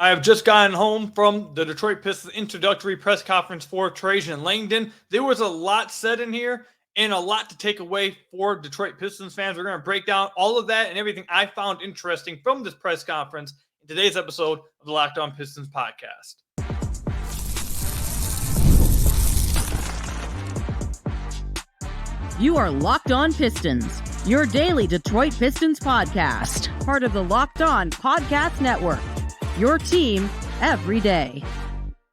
I have just gotten home from the Detroit Pistons introductory press conference for Trajan Langdon. There was a lot said in here and a lot to take away for Detroit Pistons fans. We're going to break down all of that and everything I found interesting from this press conference in today's episode of the Locked On Pistons podcast. You are Locked On Pistons, your daily Detroit Pistons podcast, part of the Locked On Podcast Network, your team every day.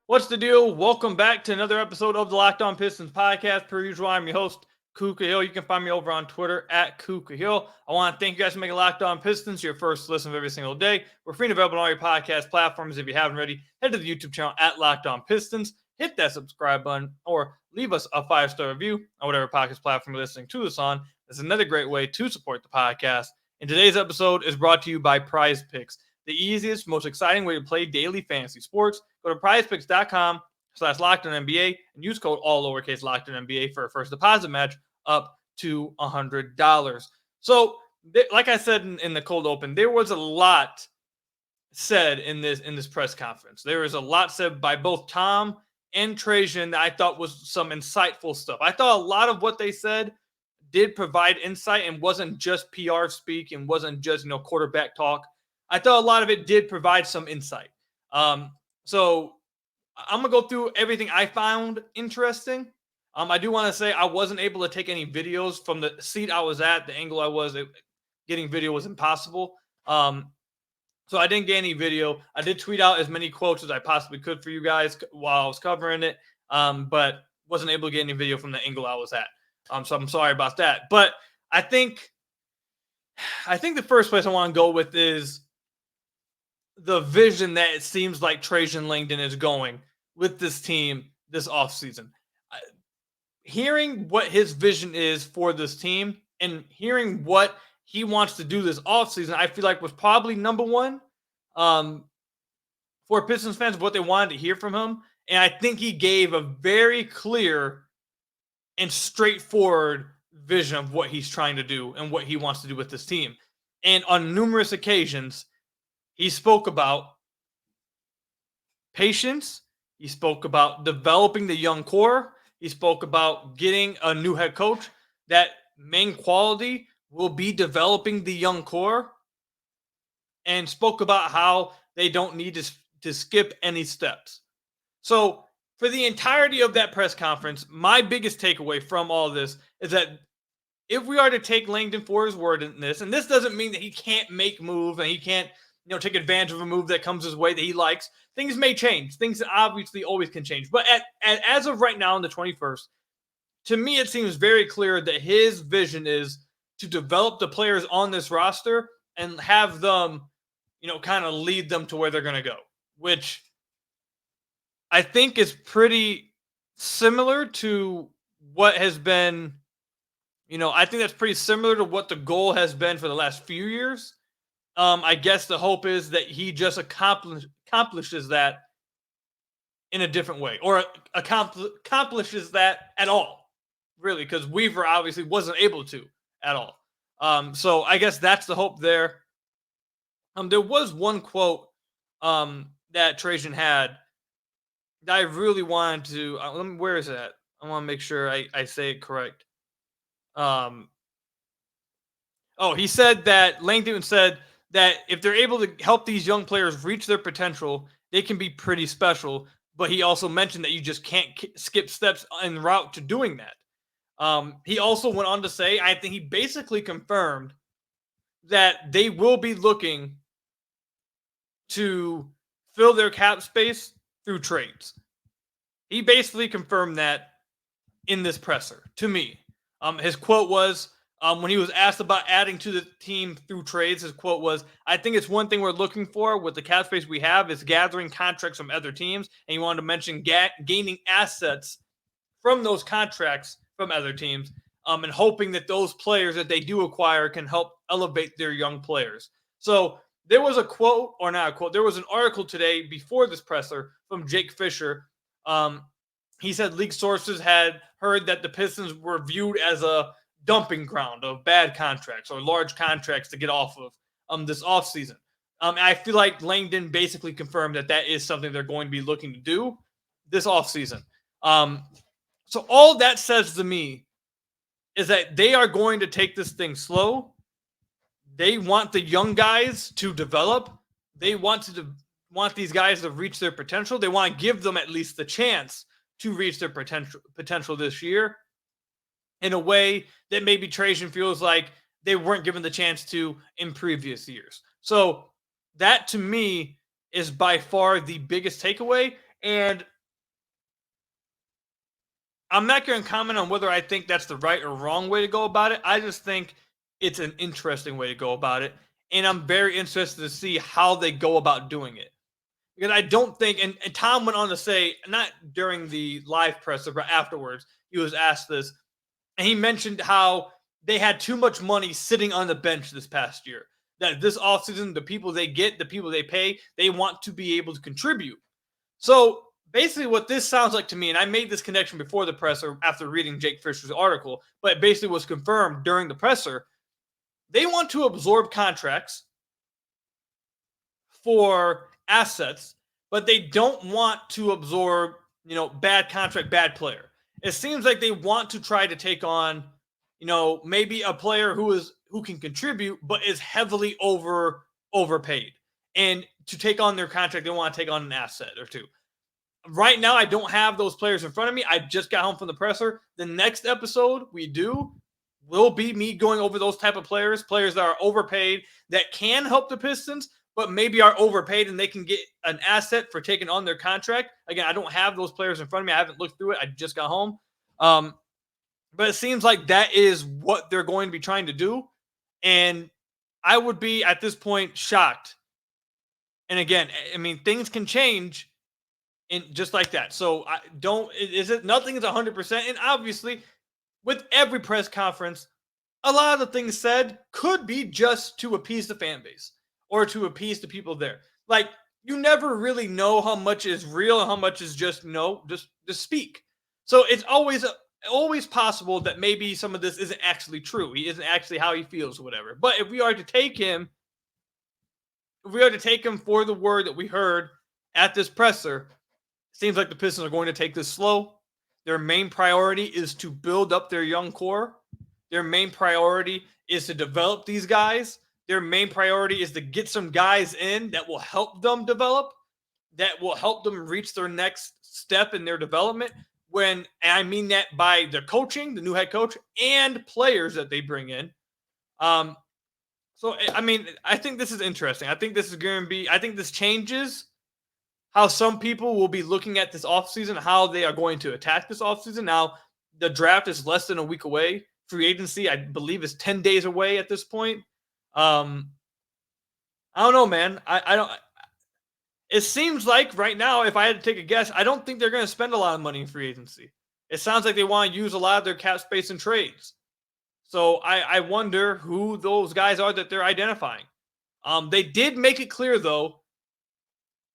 What's the deal? Welcome back to another episode of the Locked On Pistons podcast. Per usual, I'm your host, Kuka Hill. You can find me over on Twitter at Kuka Hill. I want to thank you guys for making Locked On Pistons your first listen of every single day. We're free and available on all your podcast platforms. If you haven't already, head to the YouTube channel at Locked On Pistons. Hit that subscribe button or leave us a 5-star review on whatever podcast platform you're listening to this on. That's another great way to support the podcast. And today's episode is brought to you by Prize Picks, the easiest, most exciting way to play daily fantasy sports. Go to prizepicks.com/LockedOnNBA and use code all lowercase LockedOnNBA for a first deposit match up to $100. So, like I said in the cold open, there was a lot said in this press conference. There was a lot said by both Tom and Trajan that I thought was some insightful stuff. I thought a lot of what they said did provide insight and wasn't just PR speak and wasn't just quarterback talk. I thought a lot of it did provide some insight. So I'm gonna go through everything I found interesting. I do want to say I wasn't able to take any videos from the seat I was at. The angle I was getting video was impossible. So I didn't get any video. I did tweet out as many quotes as I possibly could for you guys while I was covering it, but wasn't able to get any video from the angle I was at. So I'm sorry about that. But I think the first place I want to go with is the vision that it seems like Trajan Langdon is going with this team this offseason. Hearing what his vision is for this team and hearing what he wants to do this offseason, I feel like was probably number one for Pistons fans, what they wanted to hear from him. And I think he gave a very clear and straightforward vision of what he's trying to do and what he wants to do with this team. And on numerous occasions, he spoke about patience. He spoke about developing the young core. He spoke about getting a new head coach. That main quality will be developing the young core, and spoke about how they don't need to skip any steps. So for the entirety of that press conference, my biggest takeaway from all this is that if we are to take Langdon for his word in this, and this doesn't mean that he can't make moves and he can't take advantage of a move that comes his way that he likes. Things may change. Things obviously always can change. But as of right now in the 21st, to me, it seems very clear that his vision is to develop the players on this roster and have them, kind of lead them to where they're going to go, which I think is pretty similar to what has been, I think that's pretty similar to what the goal has been for the last few years. I guess the hope is that he just accomplishes that in a different way, or accomplishes that at all, really, because Weaver obviously wasn't able to at all. So I guess that's the hope there. There was one quote that Trajan had that I really wanted to. Where is that? I want to make sure I say it correct. He said that Langdon said that if they're able to help these young players reach their potential, they can be pretty special. But he also mentioned that you just can't skip steps en route to doing that. He also went on to say, I think he basically confirmed that they will be looking to fill their cap space through trades. He basically confirmed that in this presser to me. His quote was, when he was asked about adding to the team through trades, his quote was, I think it's one thing we're looking for with the cap space we have is gathering contracts from other teams. And he wanted to mention gaining assets from those contracts from other teams and hoping that those players that they do acquire can help elevate their young players. So there was a quote, or not a quote, there was an article today before this presser from Jake Fisher. He said league sources had heard that the Pistons were viewed as a dumping ground of bad contracts or large contracts to get off of this offseason. I feel like Langdon basically confirmed that is something they're going to be looking to do this offseason. So all that says to me is that they are going to take this thing slow. They want the young guys to develop. They want these guys to reach their potential. They want to give them at least the chance to reach their potential this year in a way that maybe Trajan feels like they weren't given the chance to in previous years. So that to me is by far the biggest takeaway. And I'm not going to comment on whether I think that's the right or wrong way to go about it. I just think it's an interesting way to go about it. And I'm very interested to see how they go about doing it. Because I don't think, and Tom went on to say, not during the live presser, but afterwards, he was asked this, and he mentioned how they had too much money sitting on the bench this past year. That this offseason, the people they get, the people they pay, they want to be able to contribute. So basically what this sounds like to me, and I made this connection before the presser after reading Jake Fisher's article, but it basically was confirmed during the presser. They want to absorb contracts for assets, but they don't want to absorb, bad contract, bad player. It seems like they want to try to take on, maybe a player who can contribute, but is heavily overpaid. And to take on their contract, they want to take on an asset or two. Right now, I don't have those players in front of me. I just got home from the presser. The next episode will be me going over those type of players that are overpaid, that can help the Pistons, but maybe are overpaid and they can get an asset for taking on their contract. Again, I don't have those players in front of me. I haven't looked through it. I just got home. But it seems like that is what they're going to be trying to do. And I would be, at this point, shocked. And again, I mean, things can change in just like that. So nothing is 100%. And obviously, with every press conference, a lot of the things said could be just to appease the fan base or to appease the people there. Like, you never really know how much is real and how much is just speak. So it's always possible that maybe some of this isn't actually true. He isn't actually how he feels or whatever. But if we are to take him for the word that we heard at this presser, it seems like the Pistons are going to take this slow. Their main priority is to build up their young core. Their main priority is to develop these guys. Their main priority is to get some guys in that will help them develop, that will help them reach their next step in their development. And I mean that by their coaching, the new head coach, and players that they bring in. So, I mean, I think this is interesting. I think this changes how some people will be looking at this offseason, how they are going to attack this offseason. Now, the draft is less than a week away. Free agency, I believe, is 10 days away at this point. I don't know, man. I don't. It seems like right now, if I had to take a guess, I don't think they're going to spend a lot of money in free agency. It sounds like they want to use a lot of their cap space in trades. So I wonder who those guys are that they're identifying. They did make it clear, though,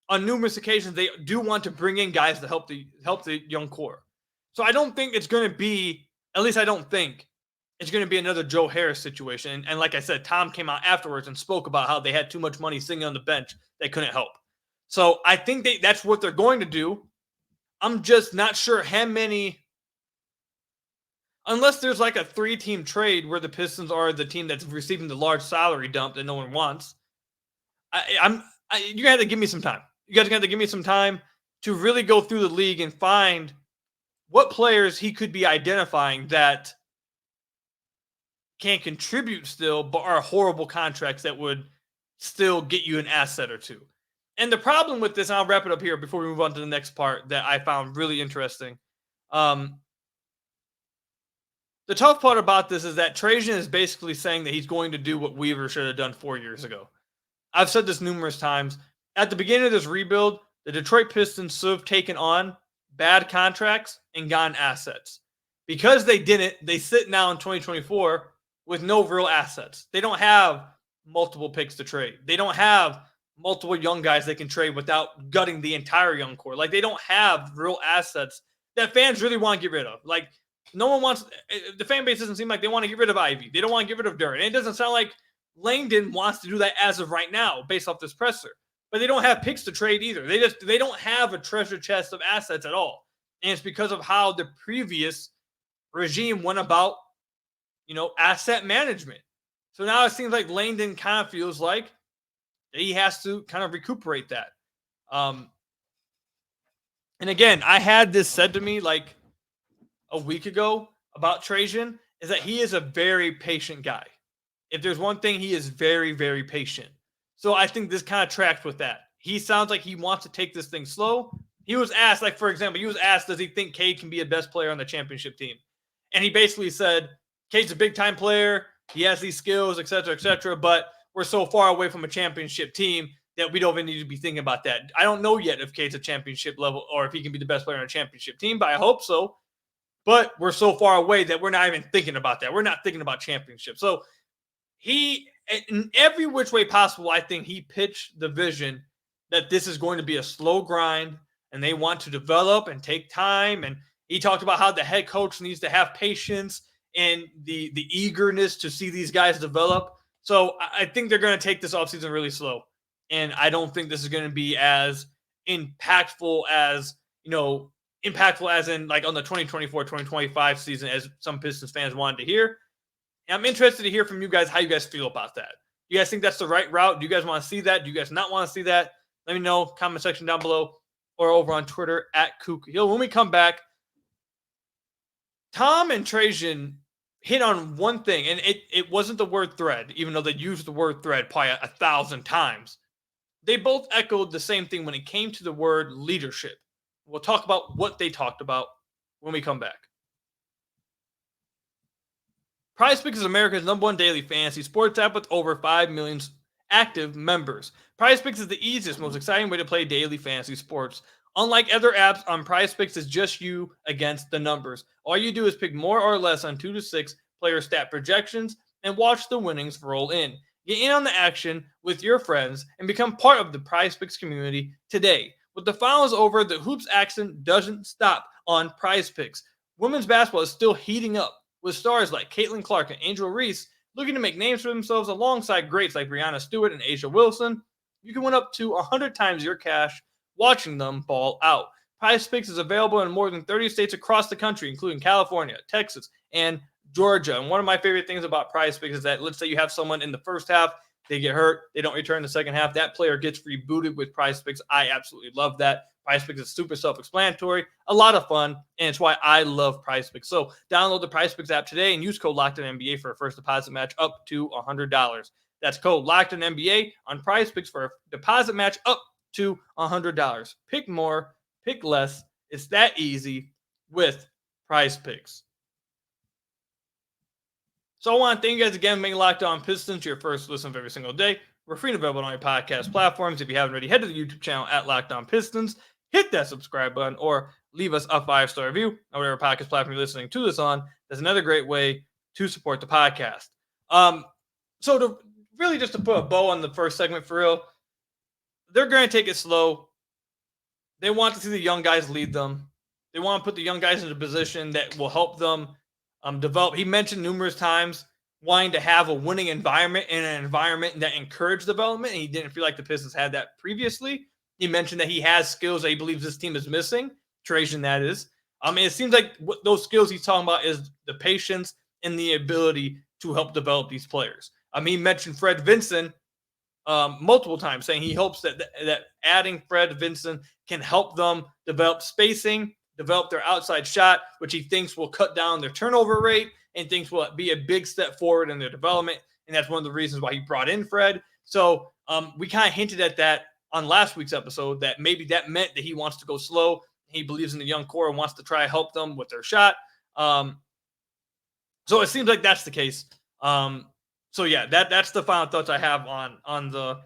on numerous occasions, they do want to bring in guys to help the young core. So I don't think it's going to be, at least I don't think, it's going to be another Joe Harris situation. And like I said, Tom came out afterwards and spoke about how they had too much money sitting on the bench they couldn't help. So I think that's what they're going to do. I'm just not sure how many, unless there's like a 3-team trade where the Pistons are the team that's receiving the large salary dump that no one wants. You're going to have to give me some time. You guys are going to have to give me some time to really go through the league and find what players he could be identifying that can contribute still, but are horrible contracts that would still get you an asset or two. And the problem with this, and I'll wrap it up here before we move on to the next part that I found really interesting. The tough part about this is that Trajan is basically saying that he's going to do what Weaver should have done 4 years ago. I've said this numerous times. At the beginning of this rebuild, the Detroit Pistons should have taken on bad contracts and gotten assets. Because they didn't, they sit now in 2024 with no real assets. They don't have multiple picks to trade. They don't have multiple young guys they can trade without gutting the entire young core. Like, they don't have real assets that fans really want to get rid of. Like, no one wants, the fan base doesn't seem like they want to get rid of Ivy. They don't want to get rid of Duren. And it doesn't sound like Langdon wants to do that as of right now, based off this presser. But they don't have picks to trade either. They don't have a treasure chest of assets at all. And it's because of how the previous regime went about, asset management. So now it seems like Langdon kind of feels like he has to kind of recuperate that. And again, I had this said to me like a week ago about Trajan, is that he is a very patient guy. If there's one thing, he is very, very patient. So I think this kind of tracks with that. He sounds like he wants to take this thing slow. He was asked, like, for example, does he think Cade can be a best player on the championship team? And he basically said, Cade's a big-time player. He has these skills, et cetera, but we're so far away from a championship team that we don't even need to be thinking about that. I don't know yet if Cade's a championship level or if he can be the best player on a championship team, but I hope so. But we're so far away that we're not even thinking about that. We're not thinking about championship. So he, in every which way possible, I think he pitched the vision that this is going to be a slow grind and they want to develop and take time. And he talked about how the head coach needs to have patience and the eagerness to see these guys develop. So I think they're going to take this offseason really slow. And I don't think this is going to be as impactful as in like on the 2024-2025 season as some Pistons fans wanted to hear. And I'm interested to hear from you guys how you guys feel about that. Do you guys think that's the right route? Do you guys want to see that? Do you guys not want to see that? Let me know, comment section down below or over on Twitter @KookHill. When we come back, Tom and Trajan hit on one thing, and it wasn't the word thread, even though they used the word thread probably 1,000 times. They both echoed the same thing when it came to the word leadership. We'll talk about what they talked about when we come back. PrizePicks is America's #1 daily fantasy sports app with over 5 million active members. PrizePicks is the easiest, most exciting way to play daily fantasy sports. Unlike other apps, on PrizePicks, it's just you against the numbers. All you do is pick more or less on 2 to 6 player stat projections and watch the winnings roll in. Get in on the action with your friends and become part of the PrizePicks community today. With the finals over, the hoops action doesn't stop on PrizePicks. Women's basketball is still heating up with stars like Caitlin Clark and Angel Reese looking to make names for themselves alongside greats like Brianna Stewart and Asia Wilson. You can win up to 100 times your cash watching them ball out. PrizePicks is available in more than 30 states across the country, including California, Texas, and Georgia. And one of my favorite things about PrizePicks is that let's say you have someone in the first half, they get hurt, they don't return the second half, that player gets rebooted with PrizePicks. I absolutely love that. PrizePicks is super self-explanatory, a lot of fun, and it's why I love PrizePicks. So download the PrizePicks app today and use code LOCKEDONNBA for a first deposit match up to $100. That's code LOCKEDONNBA on PrizePicks for a deposit match up to $100. Pick more, pick less. It's that easy with PrizePicks. So I want to thank you guys again for making Locked On Pistons your first listen of every single day. We're free and available on your podcast platforms. If you haven't already, head to the YouTube channel @Locked On Pistons. Hit that subscribe button or leave us a 5-star review on whatever podcast platform you're listening to this on. That's another great way to support the podcast. So to put a bow on the first segment for real, they're going to take it slow. They want to see the young guys lead them. They want to put the young guys in a position that will help them develop. He mentioned numerous times wanting to have a winning environment and an environment that encouraged development, and he didn't feel like the Pistons had that previously. He mentioned that he has skills that he believes this team is missing. Trajan, that is. It seems like what those skills he's talking about is the patience and the ability to help develop these players. He mentioned Fred Vinson multiple times, saying he hopes that adding Fred Vinson can help them develop spacing, develop their outside shot, which he thinks will cut down their turnover rate and thinks will be a big step forward in their development. And that's one of the reasons why he brought in Fred. So we kind of hinted at that on last week's episode, that maybe that meant that he wants to go slow. He believes in the young core and wants to try to help them with their shot. So it seems like that's the case. So yeah, that's the final thoughts I have on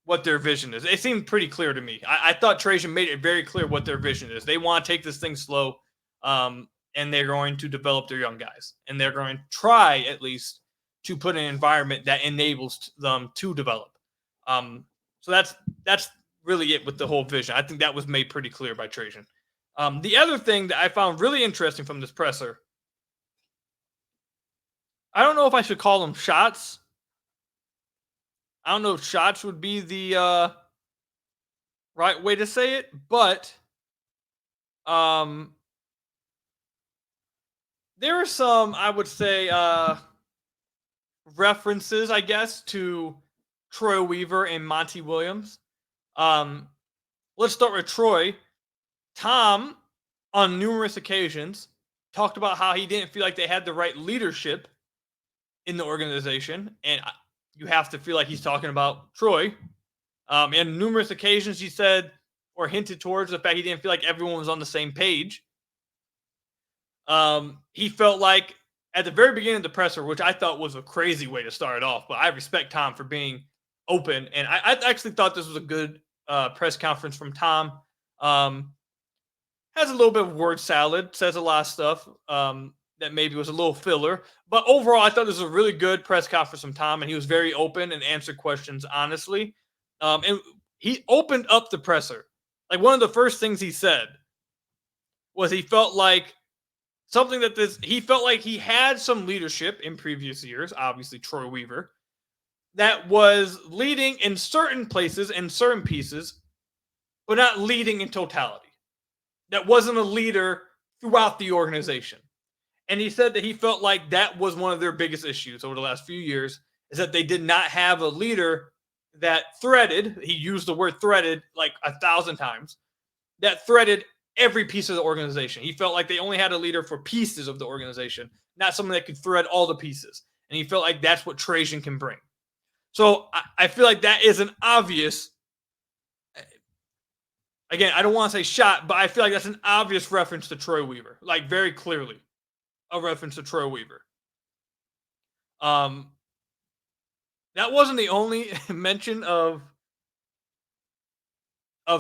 what their vision is. It seemed pretty clear to me. I thought Trajan made it very clear what their vision is. They want to take this thing slow, and they're going to develop their young guys, and they're going to try at least to put an environment that enables them to develop. So that's really it with the whole vision. I think that was made pretty clear by Trajan. The other thing that I found really interesting from this presser, I don't know if I should call them shots I don't know if shots would be the right way to say it, but um, there are some, I would say, references, I guess, to Troy Weaver and Monty Williams. Um, let's start with Troy. Tom, on numerous occasions, talked about how he didn't feel like they had the right leadership in the organization, and you have to feel like he's talking about Troy. And numerous occasions, he said or hinted towards the fact he didn't feel like everyone was on the same page. He felt like at the very beginning of the presser, which I thought was a crazy way to start it off, but I respect Tom for being open, and I actually thought this was a good press conference from Tom. Has a little bit of word salad, says a lot of stuff that maybe was a little filler, but overall, I thought this was a really good press conference from Tom, and he was very open and answered questions honestly. And he opened up the presser. Like one of the first things he said was he felt like he felt like he had some leadership in previous years, obviously Troy Weaver, that was leading in certain places and certain pieces, but not leading in totality. That wasn't a leader throughout the organization. And he said that he felt like that was one of their biggest issues over the last few years, is that they did not have a leader that threaded, he used the word threaded like 1,000 times, that threaded every piece of the organization. He felt like they only had a leader for pieces of the organization, not someone that could thread all the pieces. And he felt like that's what Trajan can bring. So I feel like that is an obvious, again, I don't want to say shot, but I feel like that's an obvious reference to Troy Weaver, like very clearly a reference to Troy Weaver. That wasn't the only mention of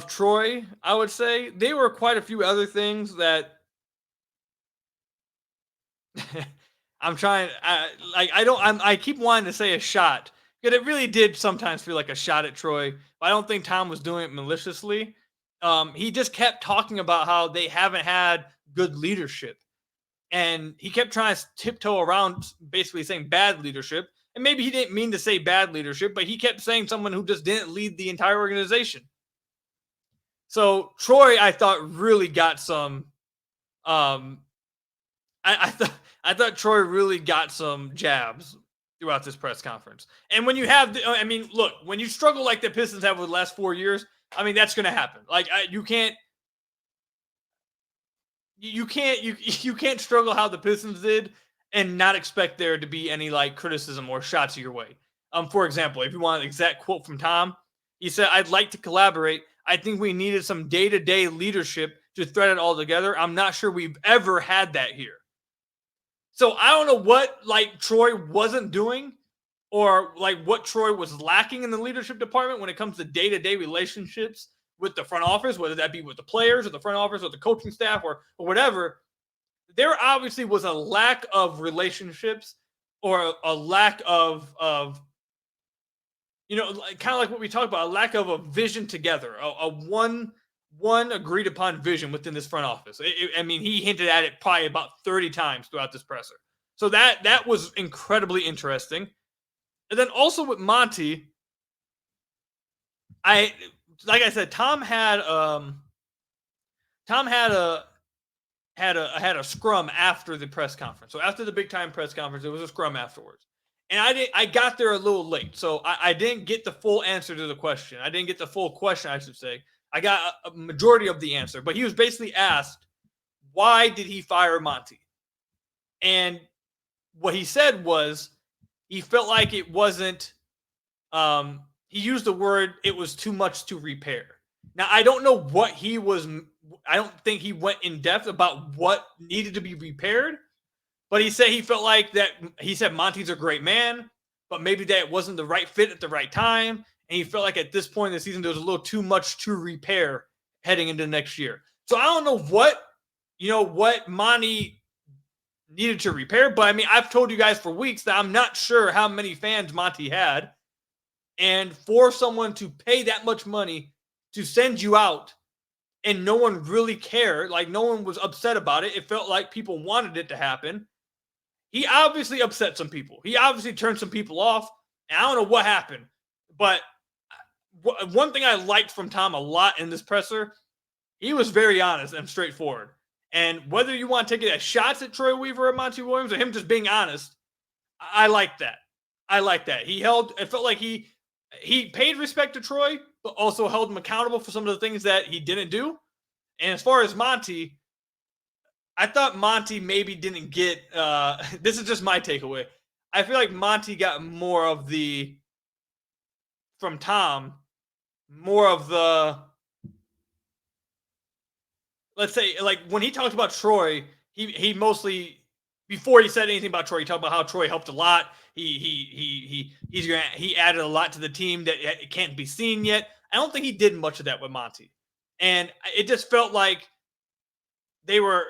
Troy, I would say. There were quite a few other things that I keep wanting to say a shot, because it really did sometimes feel like a shot at Troy, but I don't think Tom was doing it maliciously. He just kept talking about how they haven't had good leadership, and he kept trying to tiptoe around basically saying bad leadership. And maybe he didn't mean to say bad leadership, but he kept saying someone who just didn't lead the entire organization. So Troy, I thought, really got some. I thought Troy really got some jabs throughout this press conference. And when you have, look, when you struggle like the Pistons have with the last 4 years, that's going to happen. Like you can't struggle how the Pistons did and not expect there to be any like criticism or shots your way. For example, if you want an exact quote from Tom, he said, "I'd like to collaborate. I think we needed some day-to-day leadership to thread it all together. I'm not sure we've ever had that here." So I don't know what like Troy wasn't doing, or like what Troy was lacking in the leadership department when it comes to day-to-day relationships with the front office, whether that be with the players or the front office or the coaching staff or whatever. There obviously was a lack of relationships, or a lack of kind of like what we talked about, a lack of a vision together, a one agreed upon vision within this front office. He hinted at it probably about 30 times throughout this presser. So that was incredibly interesting. And then also with Monty, like I said, Tom had a scrum after the press conference. So after the big time press conference, there was a scrum afterwards. And I got there a little late. So I didn't get the full answer to the question. I didn't get the full question, I should say. I got a majority of the answer. But he was basically asked, why did he fire Monty? And what he said was he felt like it wasn't, he used the word, it was too much to repair. Now, I don't know what I don't think he went in depth about what needed to be repaired, but he said he felt like that. He said Monty's a great man, but maybe that wasn't the right fit at the right time. And he felt like at this point in the season, there was a little too much to repair heading into next year. So I don't know what Monty needed to repair, but I've told you guys for weeks that I'm not sure how many fans Monty had. And for someone to pay that much money to send you out and no one really cared, like no one was upset about it, it felt like people wanted it to happen. He obviously upset some people. He obviously turned some people off. And I don't know what happened, But one thing I liked from Tom a lot in this presser, he was very honest and straightforward. And whether you want to take it as shots at Troy Weaver or Monty Williams or him just being honest, I like that. I like that. It felt like he paid respect to Troy, but also held him accountable for some of the things that he didn't do. And as far as Monty, I thought Monty maybe didn't get, this is just my takeaway. I feel like Monty got more of from Tom, more of let's say, like when he talked about Troy, he mostly, before he said anything about Troy, he talked about how Troy helped a lot. He added a lot to the team that it can't be seen yet. I don't think he did much of that with Monty, and it just felt like they were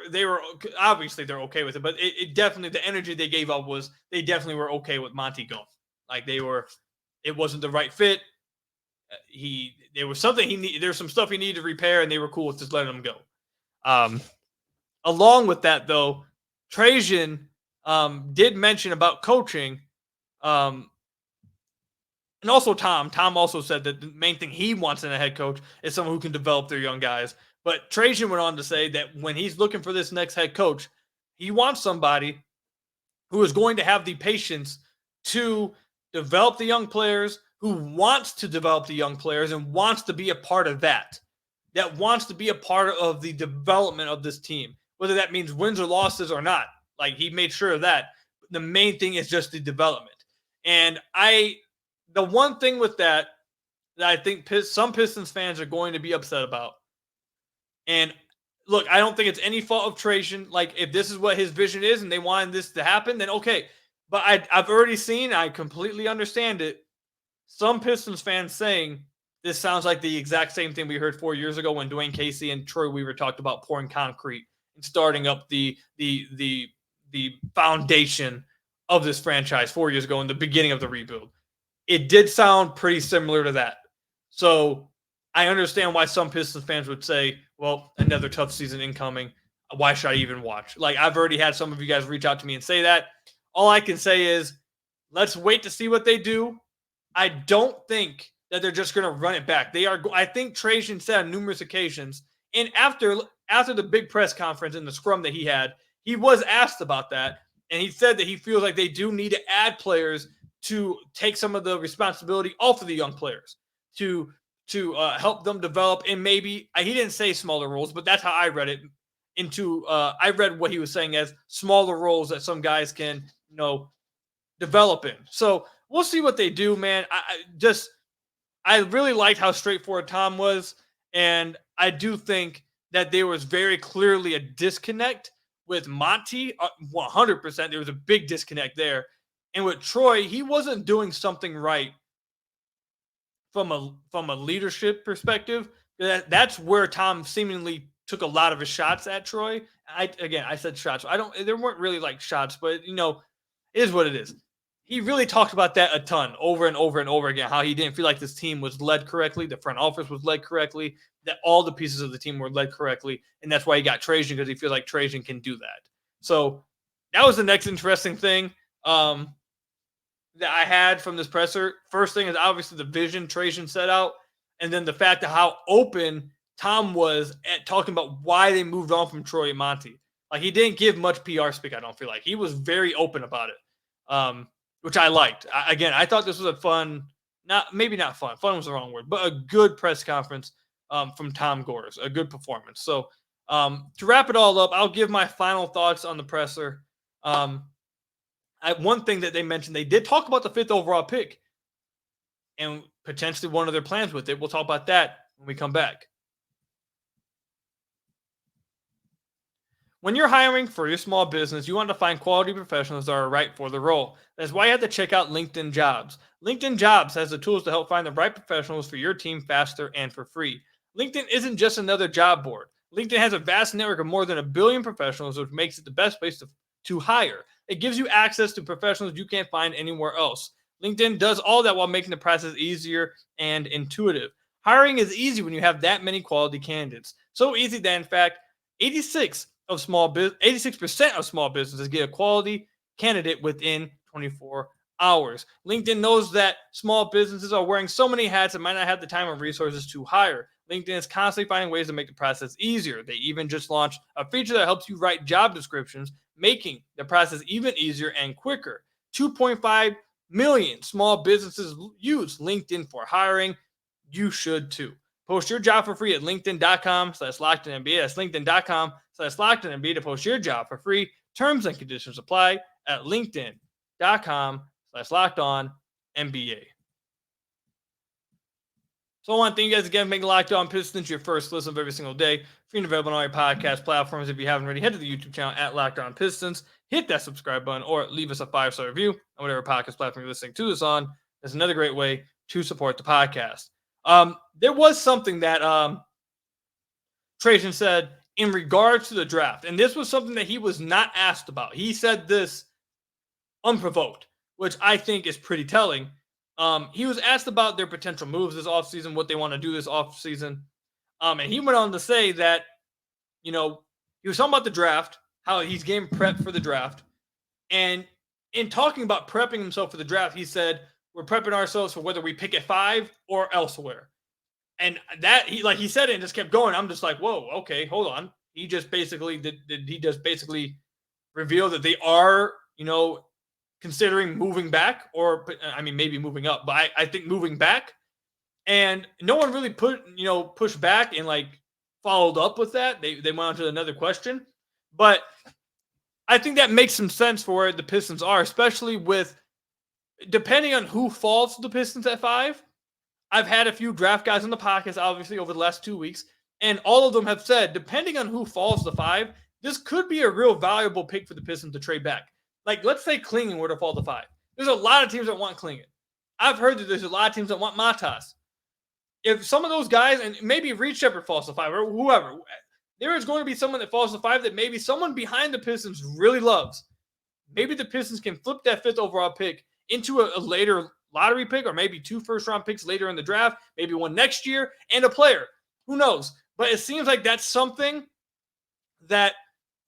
obviously they're okay with it, but it definitely, the energy they gave up was they definitely were okay with Monty going. Like it wasn't the right fit. There was some stuff he needed to repair, and they were cool with just letting him go. Along with that, though, Trajan did mention about coaching, and also Tom. Tom also said that the main thing he wants in a head coach is someone who can develop their young guys. But Trajan went on to say that when he's looking for this next head coach, he wants somebody who is going to have the patience to develop the young players, who wants to develop the young players and wants to be a part of that wants to be a part of the development of this team, whether that means wins or losses or not. Like, he made sure of that. The main thing is just the development. And the one thing with that I think some Pistons fans are going to be upset about, and look, I don't think it's any fault of Trajan. Like, if this is what his vision is and they wanted this to happen, then okay. But I've already seen, I completely understand it, some Pistons fans saying this sounds like the exact same thing we heard 4 years ago when Dwayne Casey and Troy Weaver talked about pouring concrete and starting up the foundation of this franchise 4 years ago in the beginning of the rebuild. It did sound pretty similar to that. So I understand why some Pistons fans would say, well, another tough season incoming. Why should I even watch? Like, I've already had some of you guys reach out to me and say that. All I can say is, let's wait to see what they do. I don't think that they're just going to run it back. I think Trajan said on numerous occasions, and after the big press conference and the scrum that he had, he was asked about that, and he said that he feels like they do need to add players to take some of the responsibility off of the young players to help them develop, and maybe he didn't say smaller roles, but that's how I read it. I read what he was saying as smaller roles that some guys can develop in. So we'll see what they do, man. I really liked how straightforward Tom was, and I do think that there was very clearly a disconnect with Monty. 100%, there was a big disconnect there, and with Troy, he wasn't doing something right from a leadership perspective. That's where Tom seemingly took a lot of his shots at Troy. I said shots. There weren't really like shots, but it is what it is. He really talked about that a ton over and over and over again, how he didn't feel like this team was led correctly, the front office was led correctly, that all the pieces of the team were led correctly, and that's why he got Trajan, because he feels like Trajan can do that. So that was the next interesting thing that I had from this presser. First thing is obviously the vision Trajan set out, and then the fact of how open Tom was at talking about why they moved on from Troy and Monty. Like, he didn't give much PR speak, I don't feel like. He was very open about it. Which I liked. I thought this was a fun, maybe not fun was the wrong word, but a good press conference from Tom Gores, a good performance. So to wrap it all up, I'll give my final thoughts on the presser. One thing that they mentioned, they did talk about the 5th overall pick and potentially one of their plans with it. We'll talk about that when we come back. When you're hiring for your small business, you want to find quality professionals that are right for the role. That's why you have to check out LinkedIn Jobs. LinkedIn Jobs has the tools to help find the right professionals for your team faster and for free. LinkedIn isn't just another job board. LinkedIn has a vast network of more than 1 billion professionals, which makes it the best place to hire. It gives you access to professionals you can't find anywhere else. LinkedIn does all that while making the process easier and intuitive. Hiring is easy when you have that many quality candidates. So easy that, in fact, 86% of small businesses get a quality candidate within 24 hours. LinkedIn knows that small businesses are wearing so many hats and might not have the time or resources to hire. LinkedIn is constantly finding ways to make the process easier. They even just launched a feature that helps you write job descriptions, making the process even easier and quicker. 2.5 million small businesses use LinkedIn for hiring. You should too. Post your job for free at linkedin.com/LockedOnNBA. That's linkedin.com/LockedOnNBA to post your job for free. Terms and conditions apply at linkedin.com/LockedOnNBA. So I want to thank you guys again for making Locked On Pistons your first listen of every single day. Free and available on all your podcast platforms. If you haven't already, head to the YouTube channel at Locked On Pistons. Hit that subscribe button or leave us a 5-star review on whatever podcast platform you're listening to this on. That's another great way to support the podcast. There was something that Trajan said in regards to the draft, and this was something that he was not asked about. He said this unprovoked, which I think is pretty telling. He was asked about their potential moves this offseason, what they want to do this offseason. And he went on to say that, he was talking about the draft, how he's getting prepped for the draft. And in talking about prepping himself for the draft, he said, we're prepping ourselves for whether we pick at 5 or elsewhere. And that he said it and just kept going. I'm just like, whoa, okay, hold on. He just basically reveal that they are, considering moving back, or maybe moving up, but I think moving back. And no one really pushed back and followed up with that. They went on to another question. But I think that makes some sense for where the Pistons are, especially with depending on who falls to the Pistons at 5. I've had a few draft guys on the podcast, obviously, over the last 2 weeks, and all of them have said, depending on who falls to 5, this could be a real valuable pick for the Pistons to trade back. Let's say Klingon were to fall to 5. There's a lot of teams that want Klingon. I've heard that there's a lot of teams that want Matas. If some of those guys, and maybe Reed Shepherd falls to 5, or whoever, there is going to be someone that falls to 5 that maybe someone behind the Pistons really loves. Maybe the Pistons can flip that 5th overall pick into a later lottery pick, or maybe 2 first-round picks later in the draft, maybe one next year, and a player. Who knows? But it seems like that's something that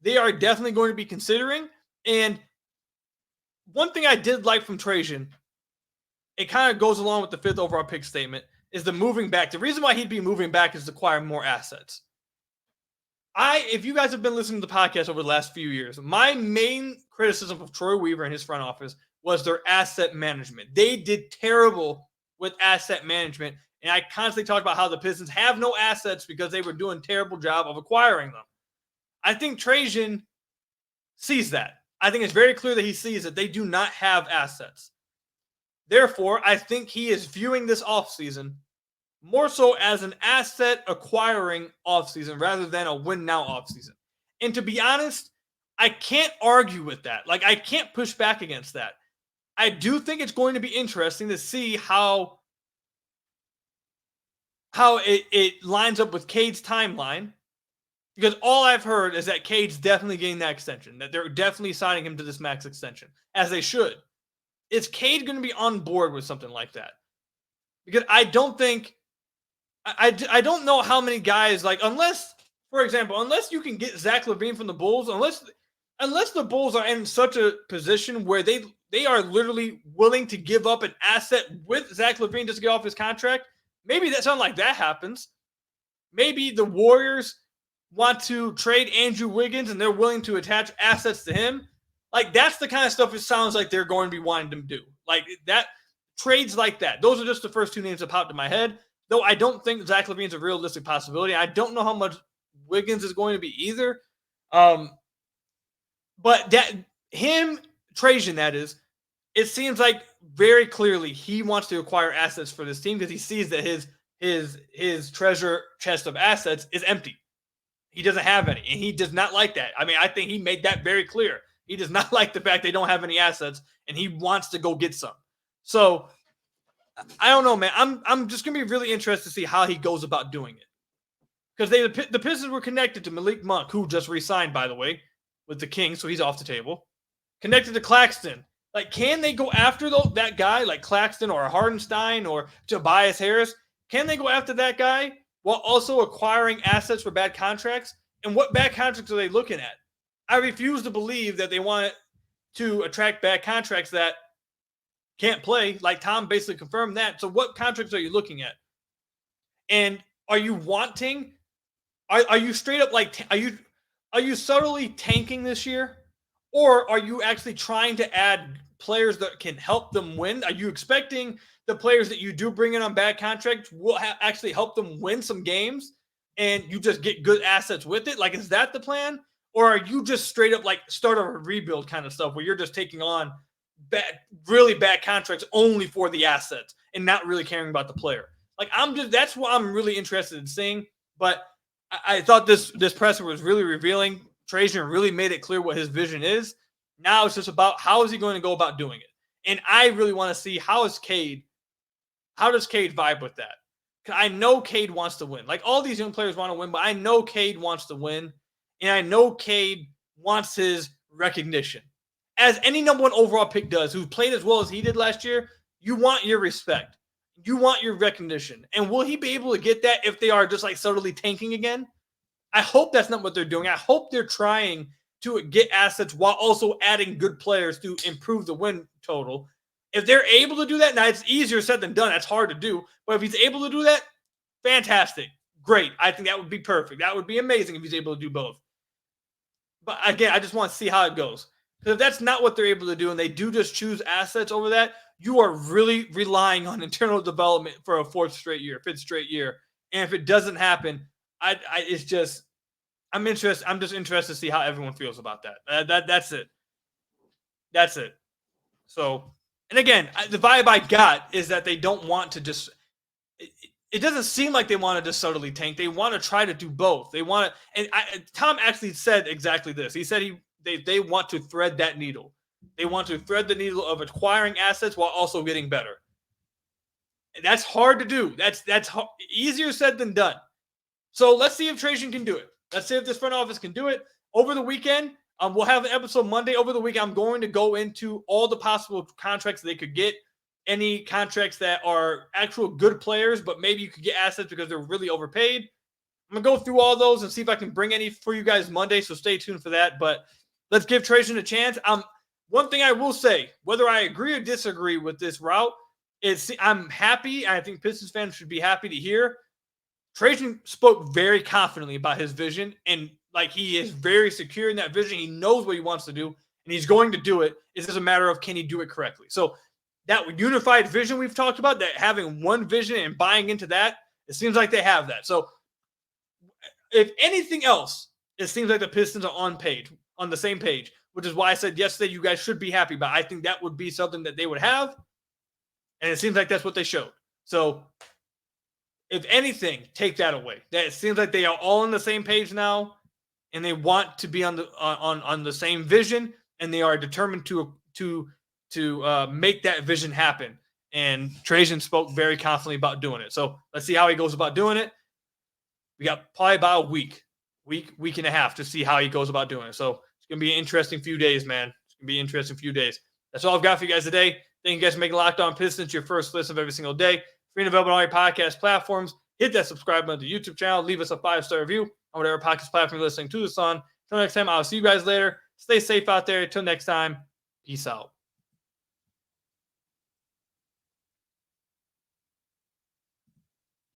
they are definitely going to be considering. And one thing I did like from Trajan, it kind of goes along with the 5th overall pick statement, is the moving back. The reason why he'd be moving back is to acquire more assets. If you guys have been listening to the podcast over the last few years, my main criticism of Troy Weaver and his front office was their asset management. They did terrible with asset management, and I constantly talked about how the Pistons have no assets because they were doing a terrible job of acquiring them. I think Trajan sees that. I think it's very clear that he sees that they do not have assets. Therefore, I think he is viewing this offseason more so as an asset acquiring offseason rather than a win now offseason. And to be honest, I can't argue with that. I can't push back against that. I do think it's going to be interesting to see how it lines up with Cade's timeline, because all I've heard is that Cade's definitely getting that extension, that they're definitely signing him to this max extension, as they should. Is Cade going to be on board with something like that? Because I don't think I don't know how many guys, unless, for example, unless you can get Zach LaVine from the Bulls, unless the Bulls are in such a position where they are literally willing to give up an asset with Zach LaVine just to get off his contract, maybe that's something like that happens. Maybe the Warriors want to trade Andrew Wiggins and they're willing to attach assets to him. That's the kind of stuff it sounds like they're going to be wanting to do. That, trades like that. Those are just the first 2 names that popped in my head. Though I don't think Zach LaVine's a realistic possibility. I don't know how much Wiggins is going to be either. But Trajan, that is, it seems like very clearly he wants to acquire assets for this team because he sees that his treasure chest of assets is empty. He doesn't have any, and he does not like that. I think he made that very clear. He does not like the fact they don't have any assets, and he wants to go get some. So I don't know, man. I'm just gonna be really interested to see how he goes about doing it, because the Pistons were connected to Malik Monk, who just re-signed, by the way, with the Kings, so he's off the table. Connected to Claxton. Can they go after that guy like Claxton or Hardenstein or Tobias Harris? Can they go after that guy while also acquiring assets for bad contracts? And what bad contracts are they looking at? I refuse to believe that they want to attract bad contracts that can't play. Like Tom basically confirmed that. So what contracts are you looking at? And are you wanting? Are you straight up like are you subtly tanking this year, or are you actually trying to add players that can help them win? Are you expecting the players that you do bring in on bad contracts will actually help them win some games, and you just get good assets with it? Like, is that the plan, or are you just straight up like start a rebuild kind of stuff where you're just taking on really bad contracts only for the assets and not really caring about the player? Like, that's what I'm really interested in seeing. But I thought this presser was really revealing. Trajan really made it clear what his vision is. Now it's just about how is he going to go about doing it. And I really want to see how does Cade vibe with that? Because I know Cade wants to win. Like, all these young players want to win, but I know Cade wants to win. And I know Cade wants his recognition. As any number one overall pick does, who played as well as he did last year, you want your respect. You want your recognition. And will he be able to get that if they are just like subtly tanking again? I hope that's not what they're doing. I hope they're trying to get assets while also adding good players to improve the win total. If they're able to do that, now it's easier said than done. That's hard to do. But if he's able to do that, fantastic. Great. I think that would be perfect. That would be amazing if he's able to do both. But again, I just want to see how it goes. Because if that's not what they're able to do and they do just choose assets over that, you are really relying on internal development for a fifth straight year. And if it doesn't happen, I'm just interested to see how everyone feels about that. That's it. That's it. So, and again, the vibe I got is that they don't want to just. It doesn't seem like they want to just subtly tank. They want to try to do both. They want to, and Tom actually said exactly this. He said they want to thread that needle. They want to thread the needle of acquiring assets while also getting better. And that's hard to do. That's easier said than done. So let's see if Trajan can do it. Let's see if this front office can do it. Over the weekend, we'll have an episode Monday. Over the weekend, I'm going to go into all the possible contracts they could get. Any contracts that are actual good players, but maybe you could get assets because they're really overpaid. I'm going to go through all those and see if I can bring any for you guys Monday, so stay tuned for that. But let's give Trajan a chance. One thing I will say, whether I agree or disagree with this route, is I'm happy. I think Pistons fans should be happy to hear. Trajan spoke very confidently about his vision, and like he is very secure in that vision. He knows what he wants to do, and he's going to do it. It's just a matter of can he do it correctly. So that unified vision we've talked about, that having one vision and buying into that, it seems like they have that. So if anything else, it seems like the Pistons are on the same page, which is why I said yesterday you guys should be happy about. I think that would be something that they would have, and it seems like that's what they showed. So if anything, take that away. That it seems like they are all on the same page now, and they want to be on the same vision, and they are determined to make that vision happen. And Trajan spoke very confidently about doing it. So let's see how he goes about doing it. We got probably about a week and a half to see how he goes about doing it. So it's going to be an interesting few days, man. It's going to be an interesting few days. That's all I've got for you guys today. Thank you guys for making Locked On Pistons your first listen of every single day. Free and available on all your podcast platforms. Hit that subscribe button to the YouTube channel. Leave us a 5-star review on whatever podcast platform you're listening to this on. Until next time, I'll see you guys later. Stay safe out there. Until next time, peace out.